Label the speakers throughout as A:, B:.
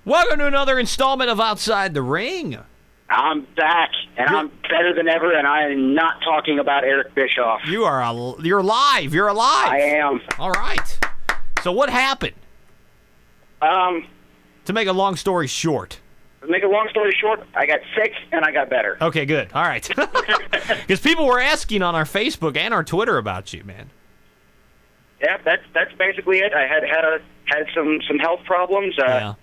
A: Welcome to another installment of Outside the Ring.
B: I'm back, and I'm better than ever, and I am not talking about Eric Bischoff.
A: You're alive. You're alive.
B: I am.
A: All right. So what happened? To make a long story short.
B: To make a long story short, I got sick, and I got better.
A: Okay, good. All right. Because people were asking on our Facebook and our Twitter about you, man.
B: Yeah, that's basically it. I had some health problems.
A: Yeah.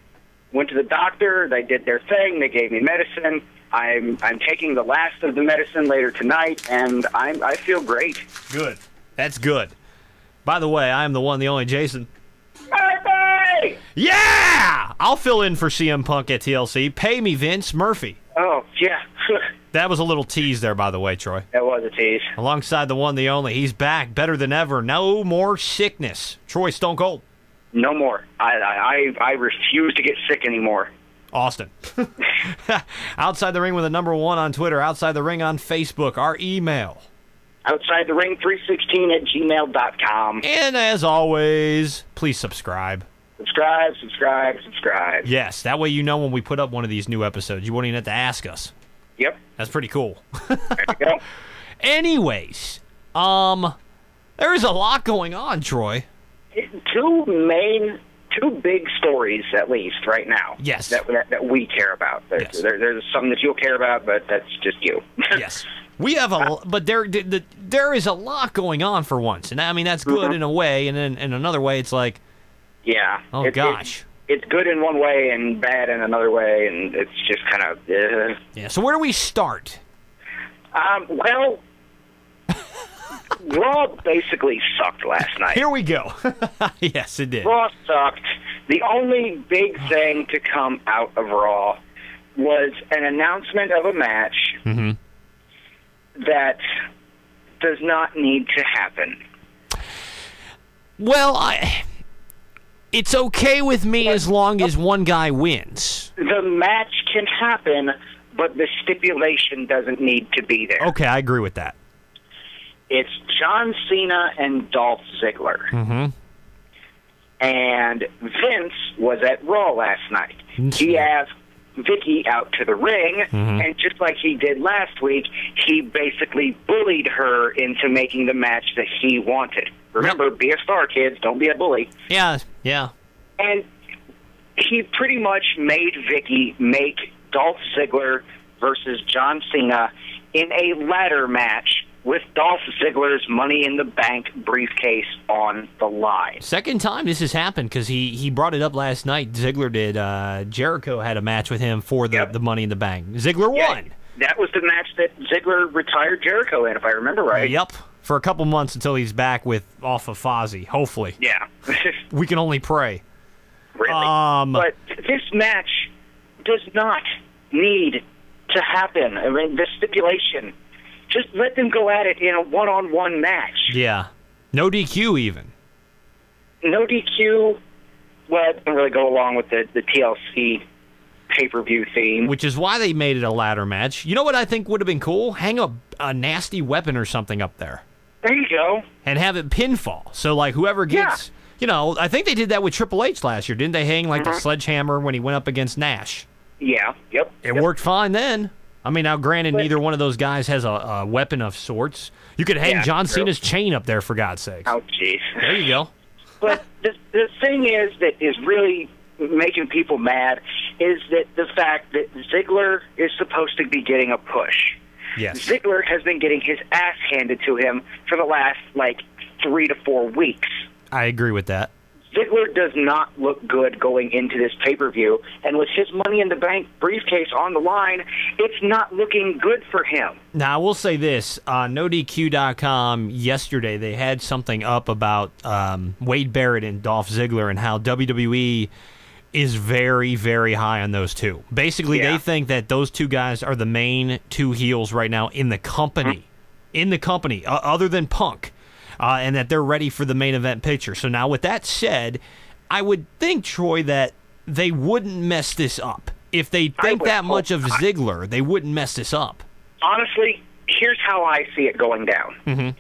B: Went to the doctor. They did their thing. They gave me medicine. I'm taking the last of the medicine later tonight, and I feel great.
A: Good. That's good. By the way, I am the one, the only Jason.
B: Murphy!
A: Yeah! I'll fill in for CM Punk at TLC. Pay me, Vince Murphy.
B: Oh, yeah.
A: That was a little tease there, by the way, Troy.
B: That was a tease.
A: Alongside the one, the only. He's back, better than ever. No more sickness. Troy Stone Cold.
B: No more. I refuse to get sick anymore.
A: Austin. Outside the Ring with a number 1 on Twitter. Outside the Ring on Facebook. Our email.
B: Outside the Ring 316@gmail.com.
A: And as always, please subscribe.
B: Subscribe.
A: Yes, that way you know when we put up one of these new episodes. You won't even have to ask us.
B: Yep.
A: That's pretty cool.
B: There you go.
A: Anyways, there's a lot going on, Troy.
B: Two big stories, at least, right now.
A: Yes.
B: That we care about. There's some that you'll care about, but that's just you.
A: Yes. We have but there is a lot going on for once, and I mean that's good in a way, and then in another way it's like,
B: yeah.
A: Oh gosh.
B: It's good in one way and bad in another way, and it's just kind of.
A: Yeah. So where do we start?
B: Well. Raw basically sucked last night.
A: Here we go. Yes, it did.
B: Raw sucked. The only big thing to come out of Raw was an announcement of a match that does not need to happen.
A: Well, it's okay with me as long as one guy wins.
B: The match can happen, but the stipulation doesn't need to be there.
A: Okay, I agree with that.
B: It's John Cena and Dolph Ziggler. And Vince was at Raw last night. He asked Vicky out to the ring, and just like he did last week, he basically bullied her into making the match that he wanted. Remember, be a star, kids. Don't be a bully.
A: Yeah.
B: And he pretty much made Vicky make Dolph Ziggler versus John Cena in a ladder match with Dolph Ziggler's Money in the Bank briefcase on the line.
A: Second time this has happened, because he brought it up last night. Ziggler did. Jericho had a match with him for the Money in the Bank. Ziggler won.
B: That was the match that Ziggler retired Jericho in, if I remember right.
A: Yep. For a couple months until he's back off of Fozzy, hopefully.
B: Yeah.
A: We can only pray.
B: Really. But this match does not need to happen. I mean, the stipulation... Just let them go at it in a one-on-one match.
A: Yeah. No DQ even.
B: No DQ. Well, it doesn't really go along with the TLC pay-per-view theme.
A: Which is why they made it a ladder match. You know what I think would have been cool? Hang a nasty weapon or something up there.
B: There you go.
A: And have it pinfall. So, like, whoever gets... Yeah. You know, I think they did that with Triple H last year. Didn't they hang, like, the sledgehammer when he went up against Nash?
B: Yeah. Yep.
A: It worked fine then. I mean, now, granted, neither one of those guys has a weapon of sorts. You could hang John Cena's chain up there, for God's sake.
B: Oh, jeez.
A: There you go.
B: But the thing is that is really making people mad is that the fact that Ziggler is supposed to be getting a push.
A: Yes.
B: Ziggler has been getting his ass handed to him for the last, 3 to 4 weeks.
A: I agree with that.
B: Ziggler does not look good going into this pay-per-view, and with his Money in the Bank briefcase on the line, it's not looking good for him.
A: Now, I will say this. On NoDQ.com yesterday, they had something up about Wade Barrett and Dolph Ziggler and how WWE is very, very high on those two. Basically, they think that those two guys are the main two heels right now in the company. In the company, other than Punk. And that they're ready for the main event picture. So now, with that said, I would think, Troy, that they wouldn't mess this up. If they think that much of Ziggler, they wouldn't mess this up.
B: Honestly, here's how I see it going down.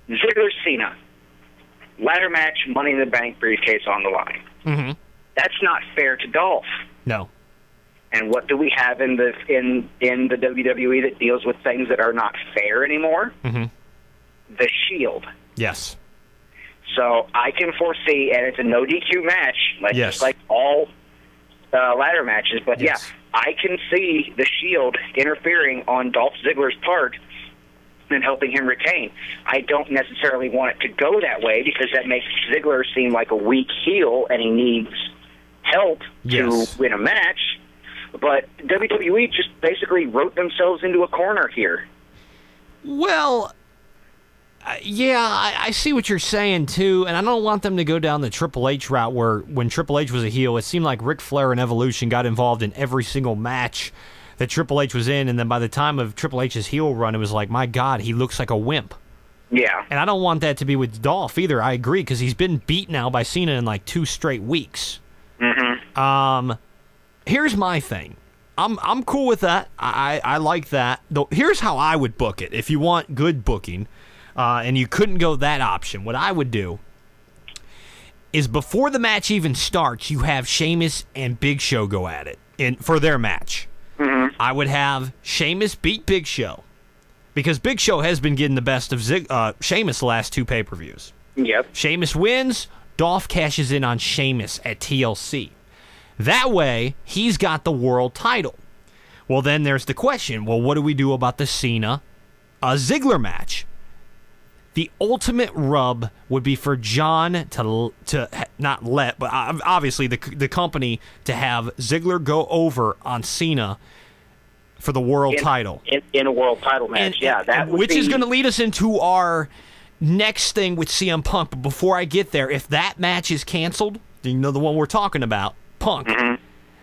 B: Ziggler Cena, ladder match, Money in the Bank briefcase on the line. That's not fair to Dolph.
A: No.
B: And what do we have in the WWE that deals with things that are not fair anymore?
A: Mm-hmm.
B: The Shield.
A: Yes.
B: So I can foresee, and it's a no DQ match, just like all ladder matches. But yeah, I can see the Shield interfering on Dolph Ziggler's part and helping him retain. I don't necessarily want it to go that way because that makes Ziggler seem like a weak heel, and he needs help to win a match. But WWE just basically wrote themselves into a corner here.
A: Well, yeah, I see what you're saying, too, and I don't want them to go down the Triple H route where when Triple H was a heel, it seemed like Ric Flair and Evolution got involved in every single match that Triple H was in, and then by the time of Triple H's heel run, it was like, my God, he looks like a wimp.
B: Yeah.
A: And I don't want that to be with Dolph either. I agree, because he's been beat now by Cena in like 2 straight weeks.
B: Mm-hmm.
A: Here's my thing. I'm cool with that. I like that. Though here's how I would book it. If you want good booking, and you couldn't go that option, what I would do is before the match even starts, you have Sheamus and Big Show go at it for their match.
B: Mm-hmm.
A: I would have Sheamus beat Big Show because Big Show has been getting the best of Sheamus the last 2 pay-per-views.
B: Yep.
A: Sheamus wins. Dolph cashes in on Sheamus at TLC. That way, he's got the world title. Well, then there's the question, well, what do we do about the Cena-Ziggler match? The ultimate rub would be for John to not let, but obviously the company to have Ziggler go over on Cena for the world title.
B: In a world title match,
A: which is going to lead us into our next thing with CM Punk. But before I get there, if that match is canceled, you know the one we're talking about, Punk,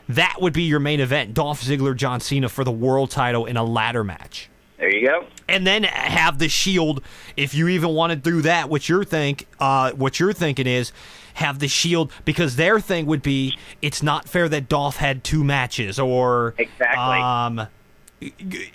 A: that would be your main event, Dolph Ziggler, John Cena for the world title in a ladder match.
B: There you go.
A: And then have the Shield, if you even want to do that, what you're thinking is have the Shield, because their thing would be, it's not fair that Dolph had 2 matches, or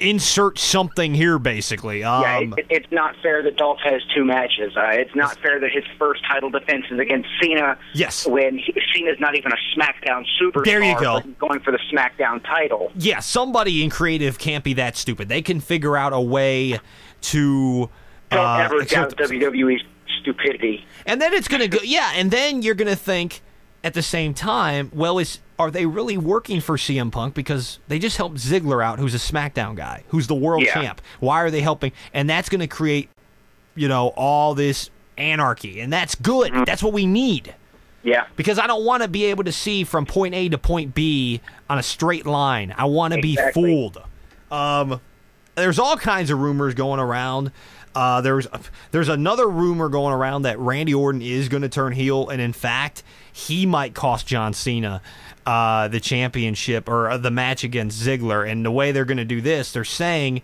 A: insert something here, basically.
B: It's not fair that Dolph has 2 matches. It's not fair that his first title defense is against Cena.
A: Yes.
B: When Cena's not even a SmackDown superstar.
A: There you go.
B: Going for the SmackDown title.
A: Yeah, somebody in creative can't be that stupid. They can figure out a way to...
B: Don't ever doubt WWE's stupidity.
A: And then it's going to go... Yeah, and then you're going to think at the same time, well, are they really working for CM Punk? Because they just helped Ziggler out, who's a SmackDown guy, who's the world champ. Why are they helping? And that's going to create, all this anarchy. And that's good. That's what we need.
B: Yeah.
A: Because I don't want to be able to see from point A to point B on a straight line. I want to be fooled. There's all kinds of rumors going around. There's another rumor going around that Randy Orton is going to turn heel, and in fact, he might cost John Cena the championship or the match against Ziggler. And the way they're going to do this, they're saying,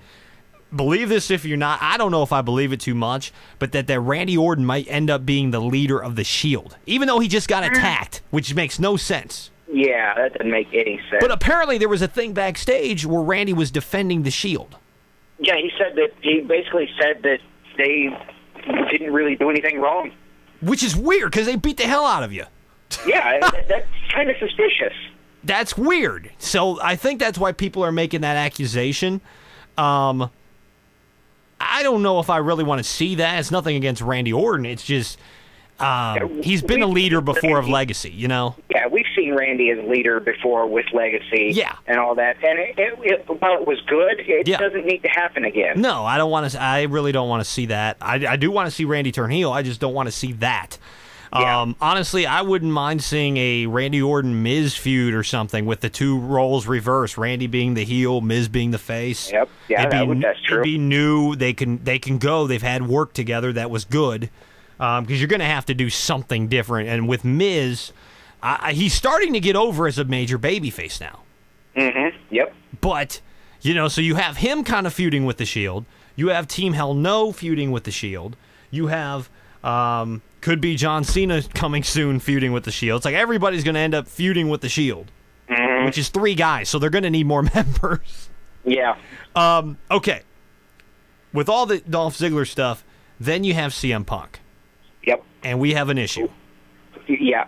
A: believe this if you're not, I don't know if I believe it too much, but that Randy Orton might end up being the leader of the Shield, even though he just got attacked, which makes no sense.
B: Yeah, that doesn't make any sense.
A: But apparently there was a thing backstage where Randy was defending the Shield.
B: Yeah, he basically said that they didn't really do anything wrong.
A: Which is weird, because they beat the hell out of you.
B: Yeah, that's kind of suspicious.
A: That's weird. So I think that's why people are making that accusation. I don't know if I really want to see that. It's nothing against Randy Orton. It's just he's been a leader before of Legacy,
B: Yeah, we've seen Randy as a leader before with Legacy and all that. And while it was good, it doesn't need to happen again.
A: No, I don't want to. I really don't want to see that. I do want to see Randy turn heel. I just don't want to see that.
B: Yeah.
A: Honestly, I wouldn't mind seeing a Randy Orton-Miz feud or something with the 2 roles reversed. Randy being the heel, Miz being the face.
B: Yep. Yeah, that's true.
A: It'd be new. They can go. They've had work together that was good. Because you're going to have to do something different. And with Miz, he's starting to get over as a major babyface now.
B: Mm-hmm. Yep.
A: But, so you have him kind of feuding with the Shield. You have Team Hell No feuding with the Shield. You have... could be John Cena coming soon feuding with the Shield. It's like everybody's going to end up feuding with the Shield, which is 3 guys, so they're going to need more members.
B: Yeah.
A: Okay. With all the Dolph Ziggler stuff, then you have CM Punk.
B: Yep.
A: And we have an issue.
B: Yeah.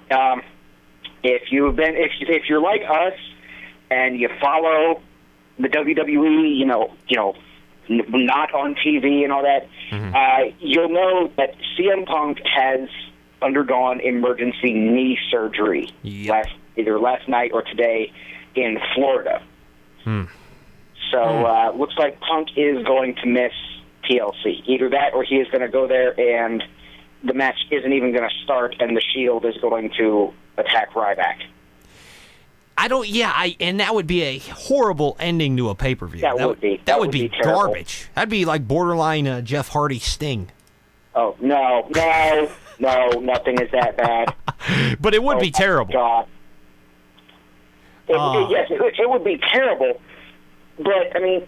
B: if you're like us and you follow the WWE, not on TV and all that, you'll know that CM Punk has undergone emergency knee surgery either last night or today in Florida. So looks like Punk is going to miss TLC. Either that or he is going to go there and the match isn't even going to start and the Shield is going to attack Ryback.
A: And that would be a horrible ending to a pay-per-view.
B: That would be
A: garbage. That'd be like borderline Jeff Hardy Sting.
B: Oh, no, nothing is that bad.
A: But it would be terrible.
B: God. Yes, it would be terrible. But, I mean,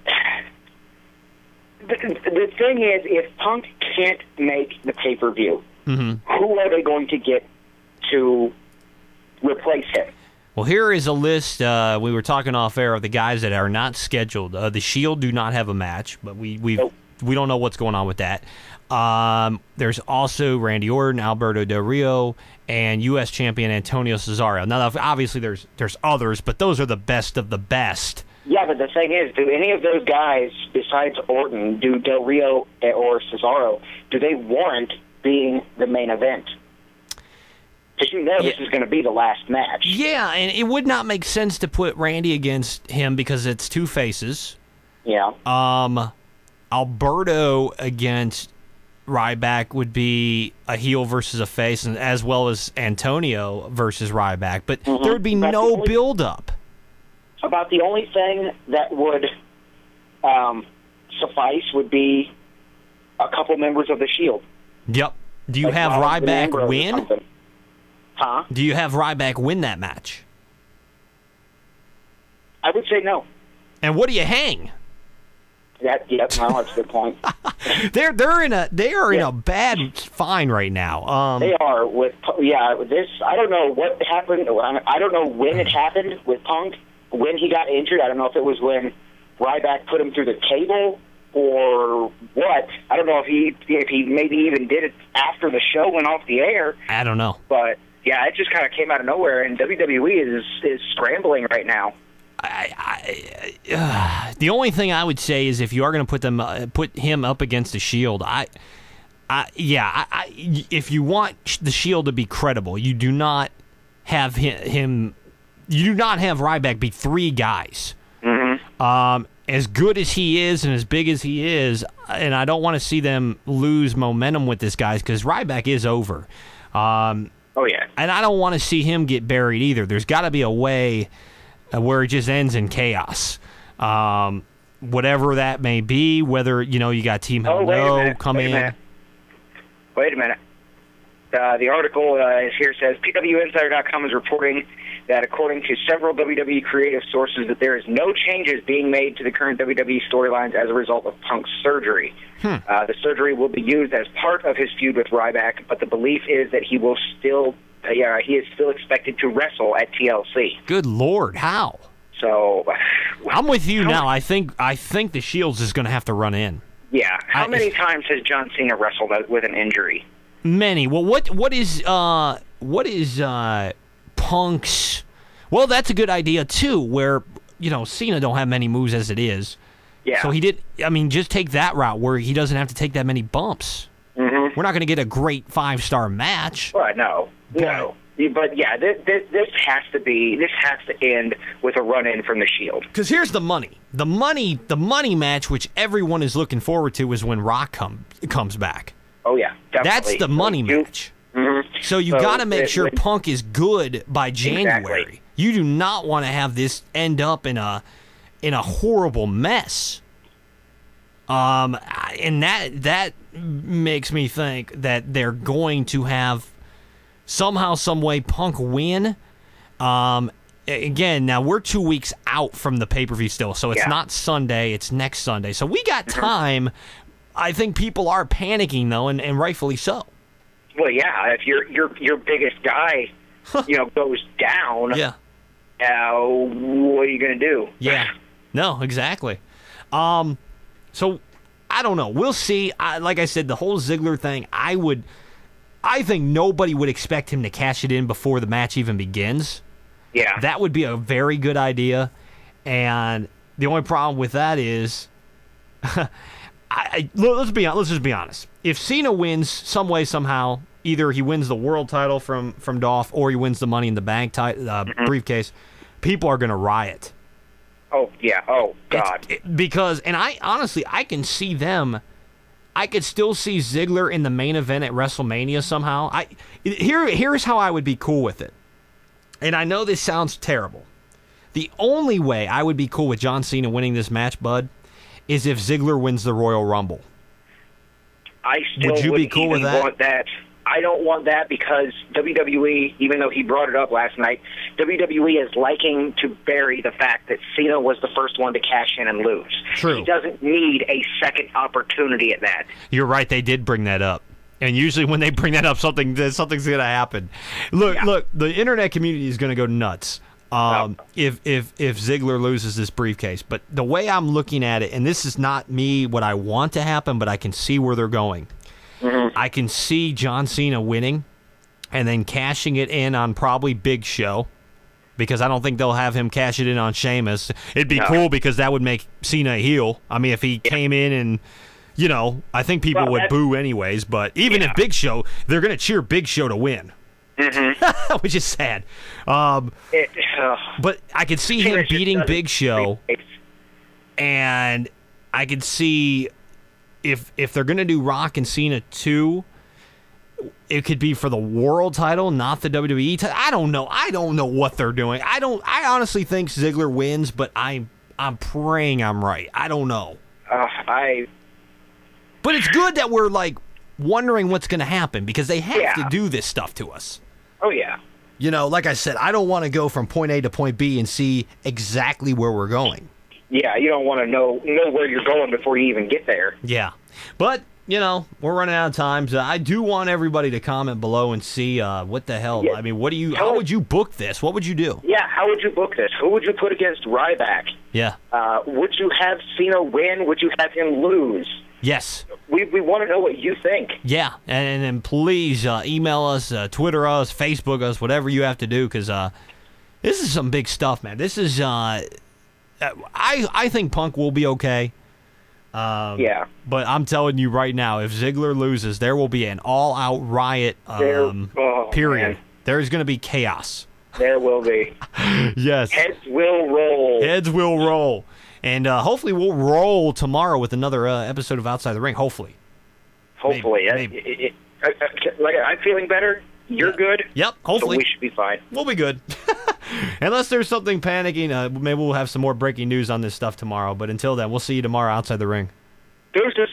B: the thing is, if Punk can't make the pay-per-view, who are they going to get to replace him?
A: Well, here is a list. We were talking off air of the guys that are not scheduled. The Shield do not have a match, but we don't know what's going on with that. There's also Randy Orton, Alberto Del Rio, and U.S. champion Antonio Cesaro. Now, obviously, there's others, but those are the best of the best.
B: Yeah, but the thing is, do any of those guys, besides Orton, do Del Rio or Cesaro, do they warrant being the main event? Because this is going to be the last match. Yeah,
A: and it would not make sense to put Randy against him because it's two faces.
B: Yeah.
A: Alberto against Ryback would be a heel versus a face, and as well as Antonio versus Ryback. But there would be no build-up.
B: About the only thing that would suffice would be a couple members of the Shield.
A: Yep. Do you have Ryback win?
B: Huh?
A: Do you have Ryback win that match?
B: I would say no.
A: And what do you hang?
B: That's a good point.
A: They are in a bad fine right now.
B: They are with this. I don't know what happened. I don't know when it happened with Punk. When he got injured, I don't know if it was when Ryback put him through the table or what. I don't know if he maybe even did it after the show went off the air.
A: I don't know.
B: But yeah, it just kind of came out of nowhere, and WWE is scrambling right now.
A: The only thing I would say is if you are going to put him up against the Shield, if you want the Shield to be credible, you do not have him. You do not have Ryback be three guys. As good as he is and as big as he is, and I don't want to see them lose momentum with this guy because Ryback is over. And I don't want to see him get buried either. There's got to be a way where it just ends in chaos. Whatever that may be, whether, you got Team Hell No come in.
B: Wait a minute. The article here says PWInsider.com is reporting that according to several WWE creative sources that there is no changes being made to the current WWE storylines as a result of Punk's surgery. The surgery will be used as part of his feud with Ryback, but the belief is that he will still he is still expected to wrestle at TLC.
A: Good Lord, how?
B: So
A: I'm with you now. I think the Shields is going to have to run in.
B: Yeah. How many times has John Cena wrestled with an injury?
A: Many. Well, what is Punk's? Well, that's a good idea too. Where Cena don't have many moves as it is.
B: Yeah.
A: So he did. I mean, just take that route where he doesn't have to take that many bumps. We're not going to get a great 5-star match.
B: Well, no. But yeah, this has to end with a run-in from the Shield.
A: Because here's the money. The money match, which everyone is looking forward to, is when Rock comes back.
B: Oh yeah, definitely.
A: That's the money match. So you got to make sure Punk is good by January.
B: Exactly.
A: You do not want to have this end up in a horrible mess. And that makes me think that they're going to have somehow, some way, Punk win. Again, now we're 2 weeks out from the pay-per-view still, so it's not Sunday, it's next Sunday. So we got time. I think people are panicking, though, and rightfully so.
B: Well, yeah, if your biggest guy, goes down, what are you going to do?
A: Yeah, no, exactly. So I don't know. We'll see. Like I said, the whole Ziggler thing, I think nobody would expect him to cash it in before the match even begins.
B: Yeah.
A: That would be a very good idea. And the only problem with that is, let's just be honest. If Cena wins some way, somehow, either he wins the world title from Dolph or he wins the Money in the Bank briefcase, people are going to riot.
B: Oh, yeah. Oh, God.
A: Because, and I can see them. I could still see Ziggler in the main event at WrestleMania somehow. Here's how I would be cool with it. And I know this sounds terrible. The only way I would be cool with John Cena winning this match, Bud, is if Ziggler wins the Royal Rumble.
B: I still
A: would you be cool with that?
B: Want that. I don't want that because WWE, even though he brought it up last night, WWE is liking to bury the fact that Cena was the first one to cash in and lose.
A: True.
B: He doesn't need a second opportunity at that.
A: You're right. They did bring that up. And usually when they bring that up, something's going to happen. Look, the internet community is going to go nuts if Ziggler loses this briefcase. But the way I'm looking at it, and this is not me what I want to happen, but I can see where they're going. Mm-hmm. I can see John Cena winning and then cashing it in on probably Big Show, because I don't think they'll have him cash it in on Sheamus. It'd be cool because that would make Cena a heel. I mean, if he came in and, you know, I think people would boo anyways, but even if Big Show, they're going to cheer Big Show to win. Mm-hmm. Which is sad. But I could see him beating Big Show, and I could see if they're going to do Rock and Cena 2, it could be for the world title, not the WWE title. I don't know. I don't know what they're doing. I honestly think Ziggler wins, but I'm praying I'm right. I don't know. But it's good that we're like wondering what's going to happen, because they have to do this stuff to us.
B: Oh yeah.
A: You know, like I said, I don't want to go from point A to point B and see exactly where we're going.
B: Yeah, you don't want to know where you're going before you even get there.
A: Yeah. But, you know, we're running out of time. So I do want everybody to comment below and see what the hell. Yeah. I mean, how would you book this? What would you do?
B: Yeah, how would you book this? Who would you put against Ryback?
A: Yeah.
B: Would you have Cena win? Would you have him lose?
A: Yes.
B: We want to know what you think.
A: Yeah, and then please email us, Twitter us, Facebook us, whatever you have to do, because this is some big stuff, man. This is, I think Punk will be okay.
B: Yeah.
A: But I'm telling you right now, if Ziggler loses, there will be an all-out riot, period. Man. There's going to be chaos.
B: There will be.
A: Yes.
B: Heads will roll.
A: Heads will roll. And hopefully we'll roll tomorrow with another episode of Outside the Ring. Hopefully.
B: Maybe. I'm feeling better. You're good.
A: Yep, hopefully.
B: So we should be fine.
A: We'll be good. Unless there's something panicking, maybe we'll have some more breaking news on this stuff tomorrow. But until then, we'll see you tomorrow outside the ring.
B: Deuces.